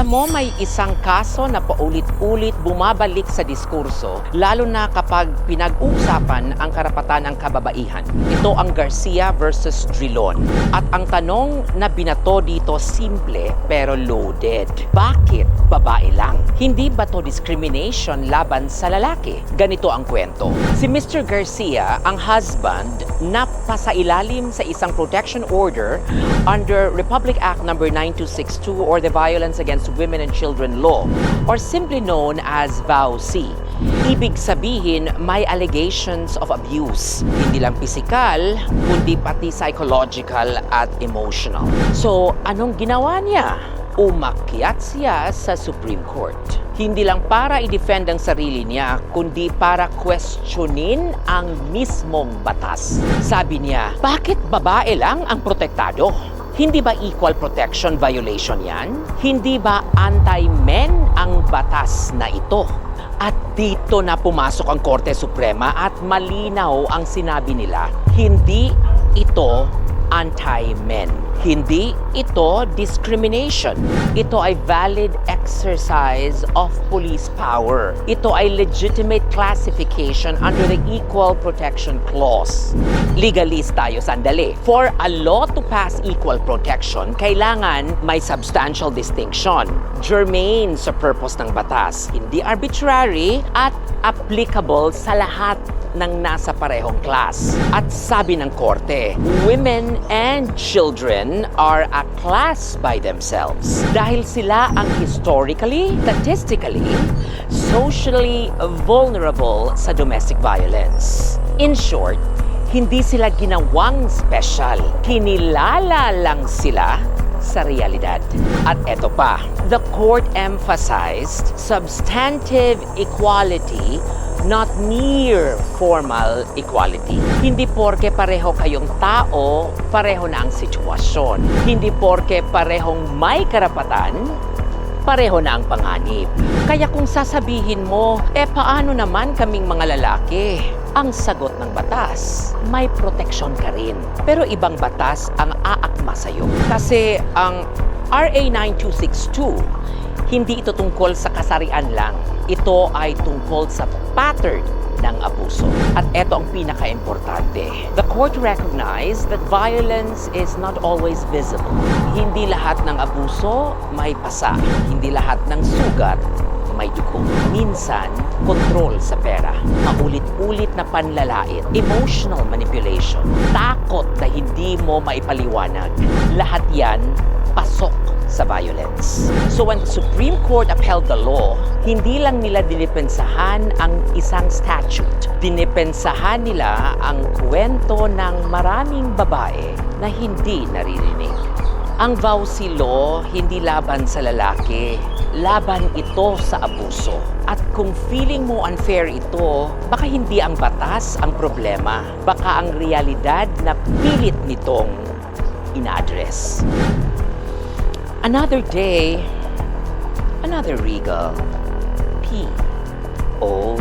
Alam mo, may isang kaso na paulit-ulit bumabalik sa diskurso, lalo na kapag pinag-uusapan ang karapatan ng kababaihan. Ito ang Garcia versus Drilon. At ang tanong na binato dito simple pero loaded. Bakit babae lang? Hindi ba to discrimination laban sa lalaki? Ganito ang kwento. Si Mr. Garcia, ang husband, napasailalim sa isang protection order under Republic Act No. 9262 or the Violence Against Women and Children Law, or simply known as VAUC. Ibig sabihin, may allegations of abuse. Hindi lang physical, kundi pati psychological at emotional. So, anong ginawa niya? Umakyat siya sa Supreme Court. Hindi lang para i-defend ang sarili niya, kundi para questionin ang mismong batas. Sabi niya, bakit babae lang ang protektado? Hindi ba equal protection violation yan? Hindi ba anti-men ang batas na ito? At dito na pumasok ang Korte Suprema at malinaw ang sinabi nila, hindi ito anti-men. Hindi ito discrimination. Ito ay valid exercise of police power. Ito ay legitimate classification under the Equal Protection Clause. Legalist tayo sandali. For a law to pass equal protection, kailangan may substantial distinction. Germane sa purpose ng batas. Hindi arbitrary at applicable sa lahat ng nasa parehong class. At sabi ng korte, women and children are a class by themselves dahil sila ang historically, statistically, socially vulnerable sa domestic violence. In short, hindi sila ginawang special. Kinilala lang sila sa realidad. At eto pa, the court emphasized substantive equality, not mere formal equality. Hindi porke pareho kayong tao, pareho na ang sitwasyon. Hindi porke parehong may karapatan, pareho na ang panganib. Kaya kung sasabihin mo, paano naman kaming mga lalaki? Ang sagot ng batas, may proteksyon ka rin. Pero ibang batas ang aakma sa'yo. Kasi ang RA 9262, hindi ito tungkol sa kasarian lang. Ito ay tungkol sa pattern ng abuso. At ito ang pinaka-importante. The court recognized that violence is not always visible. Hindi lahat ng abuso may pasa. Hindi lahat ng sugat may dugo. Minsan, kontrol sa pera, paulit-ulit na panlalait, emotional manipulation, takot na hindi mo maipaliwanag. Lahat yan, pasok sa violence. So when the Supreme Court upheld the law, hindi lang nila dinipensahan ang isang statute. Dinipensahan nila ang kwento ng maraming babae na hindi naririnig. Ang VAUC law, hindi laban sa lalaki, laban ito sa abuso. At kung feeling mo unfair ito, baka hindi ang batas ang problema, baka ang realidad na pilit nitong ina-address. Another day, another Regal. P.O.